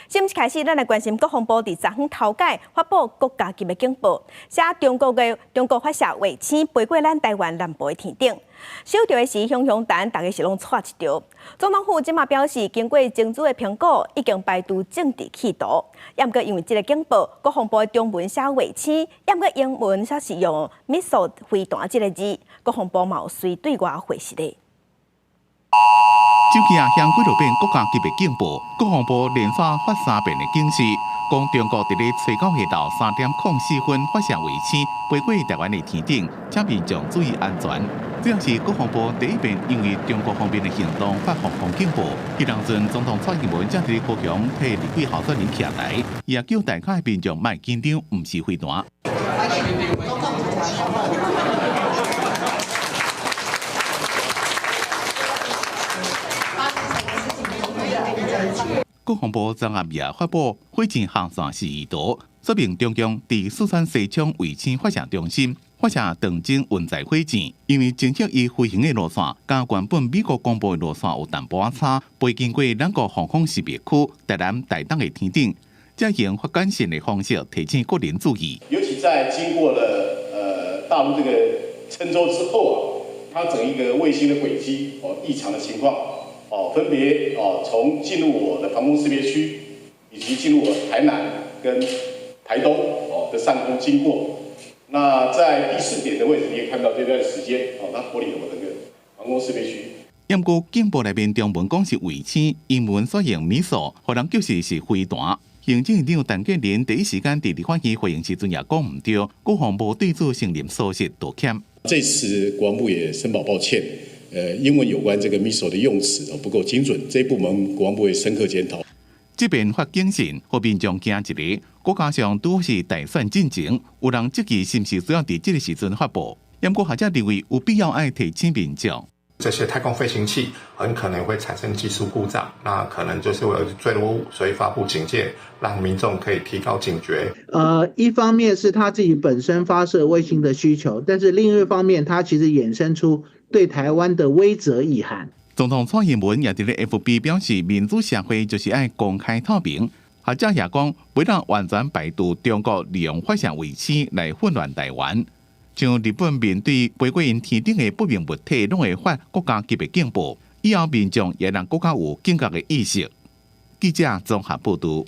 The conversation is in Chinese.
新闻一开始，咱来关心国防部伫昨昏头改发布国家级的警报，写中国发射卫星飞过咱台湾南部的天顶，收到的是熊熊弹，大家是拢错一条。总统府即马表示，经过精准的评估，已经排除政治企图。也毋过因为这个警报，国防部的中文写卫星，也毋过英文则是用 missile 飞弹这个字，国防部嘛有随对外回释的。 手机向几落遍国家级的警报，国防部连续发3遍的警示，讲中国伫咧初九下昼3点04分发射卫星飞过台湾的天顶，请民众注意安全。这也是国防部第一遍因为中国方面的行动发防空警报。迄当阵总统蔡英文正伫咧高雄替立委候选人徛台，也叫大家的民众莫紧张，毋是飞弹。 国防部昨暗夜发布火箭航线示意图，说明中共伫四川西昌卫星发射中心发射长征运载火箭，因为侦测伊飞行的路线，甲原本美国公布的路线有淡薄仔差，飞经过咱国防空识别区台南台东的天顶，再用发感线的方式提醒国人注意。尤其在经过了大陆这个郴州之后啊，它整一个卫星的轨迹异常的情况。 分别从进入我的防空识别区，以及进入我台南跟台东的上空经过。那在第4点的位置，你也看到这段时间它脱离了我这个防空识别区。不过警报内面中文讲是卫星，英文所用 missile， 互人叫是飞弹。行政院长陈建仁第一时间伫立法院回应时阵也讲唔对，国防部对此承认疏失道歉。这次国防部也申报抱歉。 英文有关这个 missile 的用词不够精准，这一部门国防部会深刻检讨。这边发警讯，互民众惊一个。国家上拄是大选进程，有人质疑是不是需要伫这个时阵发布？不过学者认为有必要爱提醒民众。 这些太空飞行器很可能会产生技术故障，那可能就是会有坠落物，所以发布警戒，让民众可以提高警觉。一方面是他自己本身发射卫星的需求，但是另一方面，它其实衍生出对台湾的威慑意涵。总统蔡英文也伫咧 FB 表示，民主社会就是爱公开透明。学者也讲，不让完全排除中国利用发射卫星来混乱台湾。 像日本面对飞过因天顶的不明物体，拢会发国家级的警报，以后民众也让国家有警觉的意识。记者综合报道。